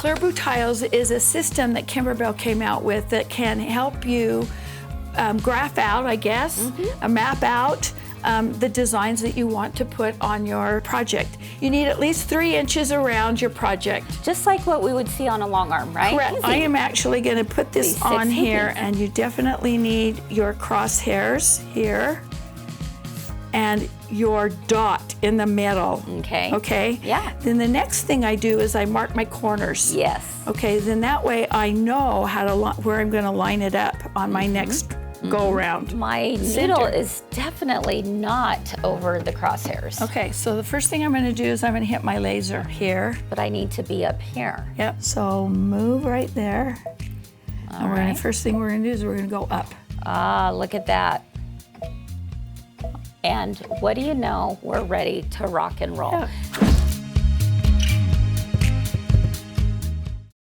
Clear Blue Tiles is a system that Kimberbell came out with that can help you graph out, I guess, map out the designs that you want to put on your project. You need at least 3 inches around your project. Just like what we would see on a long arm, right? Correct. Easy. I am actually going to put this on here, and you definitely need your crosshairs here and your dot in the middle. Okay. Okay? Yeah. Then the next thing I do is I mark my corners. Yes. Okay, then that way I know how to where I'm going to line it up on my next go around. My needle is definitely not over the crosshairs. Okay, so the first thing I'm going to do is I'm going to hit my laser here. But I need to be up here. Yep, so move right there. And we're gonna, first thing we're going to do is we're going to go up. Ah, look at that. And what do you know? We're ready to rock and roll. Yeah.